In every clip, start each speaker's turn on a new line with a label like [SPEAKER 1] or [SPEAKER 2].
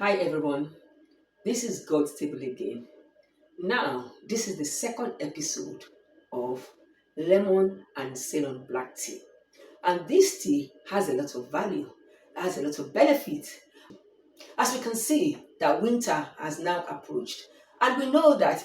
[SPEAKER 1] Hi everyone, this is God's Table again. Now, this is the second episode of Lemon and Ceylon Black Tea. And this tea has a lot of value, has a lot of benefit. As we can see, that winter has now approached. And we know that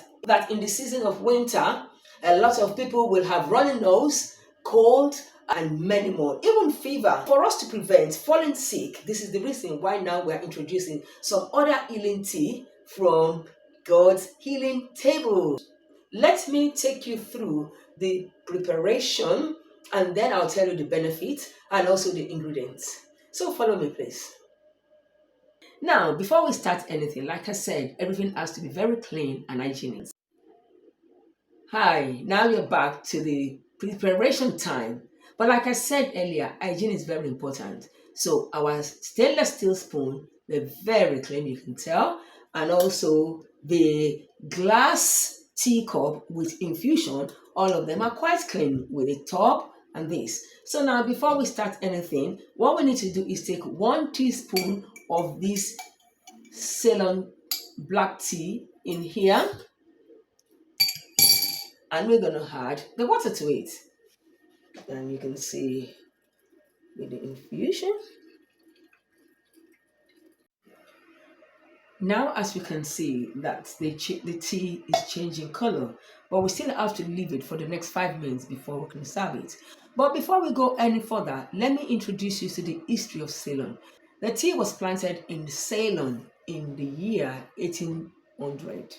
[SPEAKER 1] in the season of winter, a lot of people will have runny nose, cold, and many more, even fever. For us to prevent falling sick, this is the reason why now we're introducing some other healing tea from God's healing table. Let me take you through the preparation and then I'll tell you the benefits and also the ingredients. So follow me, please. Now, before we start anything, like I said, everything has to be very clean and hygienic. Hi, now you're back to the preparation time. But like I said earlier, hygiene is very important. So our stainless steel spoon, they're very clean, you can tell. And also the glass teacup with infusion, all of them are quite clean with the top and this. So now before we start anything, what we need to do is take 1 teaspoon of this Ceylon black tea in here, and we're going to add the water to it. And you can see with the infusion. Now, as we can see, that the tea is changing color, but we still have to leave it for the next 5 minutes before we can serve it. But before we go any further, let me introduce you to the history of Ceylon. The tea was planted in Ceylon in the year 1800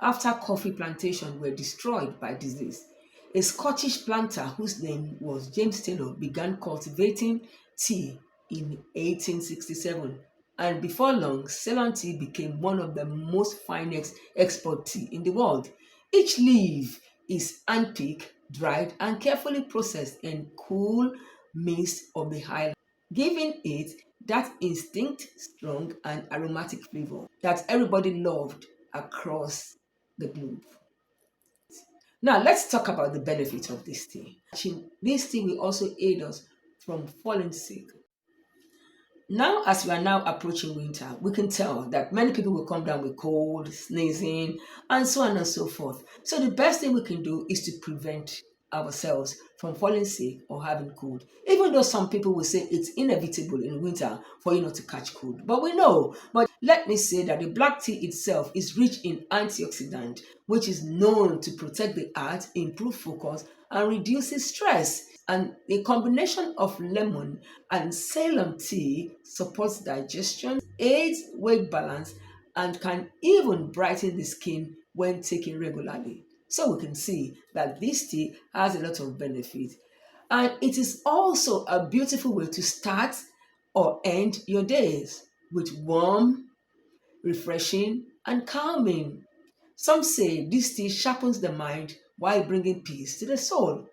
[SPEAKER 1] after coffee plantations were destroyed by disease. A Scottish planter whose name was James Taylor began cultivating tea in 1867, and before long, Ceylon tea became one of the most finest export tea in the world. Each leaf is handpicked, dried, and carefully processed in cool mist of the highlands, giving it that distinct, strong, and aromatic flavor that everybody loved across the globe. Now, let's talk about the benefit of this tea. This tea will also aid us from falling sick. Now, as we are now approaching winter, we can tell that many people will come down with cold, sneezing, and so on and so forth. So the best thing we can do is to prevent ourselves from falling sick or having cold. Even though some people will say it's inevitable in winter for you not to catch cold. But we know. But let me say that the black tea itself is rich in antioxidant, which is known to protect the heart, improve focus, and reduces stress. And a combination of lemon and Ceylon tea supports digestion, aids weight balance, and can even brighten the skin when taken regularly. So we can see that this tea has a lot of benefit. And it is also a beautiful way to start or end your days with warm, refreshing, and calming. Some say this tea sharpens the mind while bringing peace to the soul.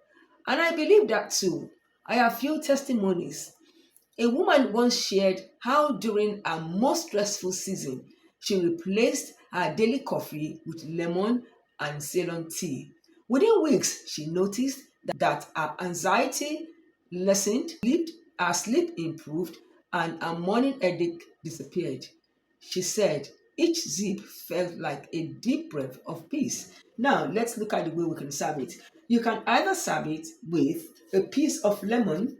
[SPEAKER 1] And I believe that too. I have few testimonies. A woman once shared how during a most stressful season, she replaced her daily coffee with lemon and Ceylon tea. Within weeks, she noticed that her anxiety lessened, her sleep improved, and her morning headache disappeared. She said, each sip felt like a deep breath of peace. Now, let's look at the way we can serve it. You can either serve it with a piece of lemon,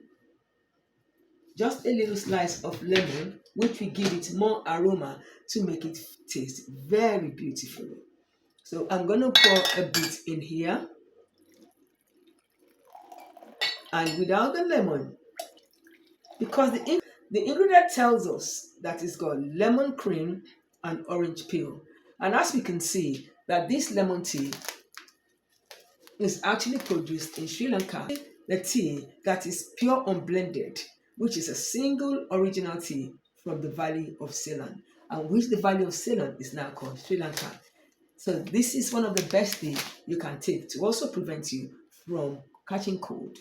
[SPEAKER 1] just a little slice of lemon, which will give it more aroma to make it taste very beautifully. So I'm going to pour a bit in here. And without the lemon, because the ingredient tells us that it's got lemon cream and orange peel. And as we can see, that this lemon tea is actually produced in Sri Lanka. The tea that is pure unblended, which is a single original tea from the Valley of Ceylon, and which the Valley of Ceylon is now called Sri Lanka. So this is one of the best things you can take to also prevent you from catching cold.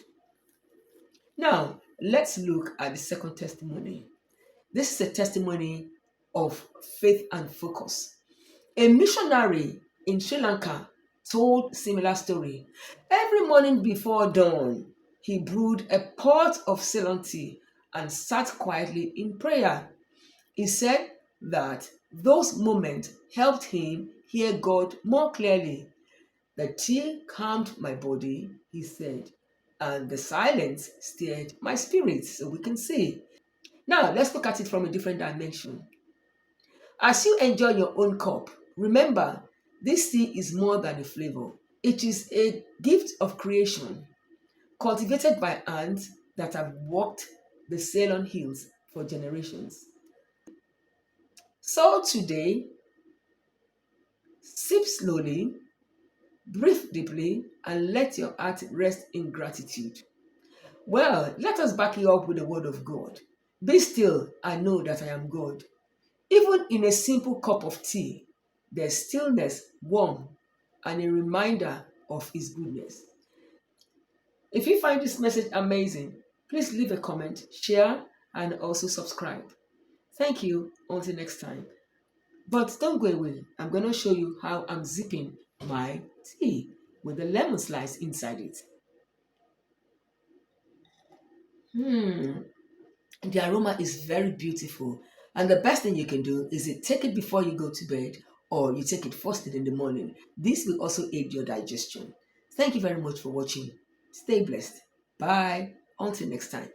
[SPEAKER 1] Now, let's look at the second testimony. This is a testimony of faith and focus. A missionary in Sri Lanka told similar story. Every morning before dawn, he brewed a pot of Ceylon tea and sat quietly in prayer. He said that Those moments helped him hear God more clearly. The tea calmed my body, he said, and the silence stirred my spirit. So we can see. Now, let's look at it from a different dimension. As you enjoy your own cup, remember this tea is more than a flavor. It is a gift of creation, cultivated by hands that have walked the Ceylon hills for generations. So today, sip slowly, breathe deeply, and let your heart rest in gratitude. Well, let us back it up with the word of God. Be still and know that I am God. Even in a simple cup of tea, there's stillness, warmth, and a reminder of His goodness. If you find this message amazing, please leave a comment, share, and also subscribe. Thank you. Until next time. But don't go away. I'm going to show you how I'm zipping my tea with the lemon slice inside it. The aroma is very beautiful. And the best thing you can do is to take it before you go to bed or you take it first thing in the morning. This will also aid your digestion. Thank you very much for watching. Stay blessed. Bye. Until next time.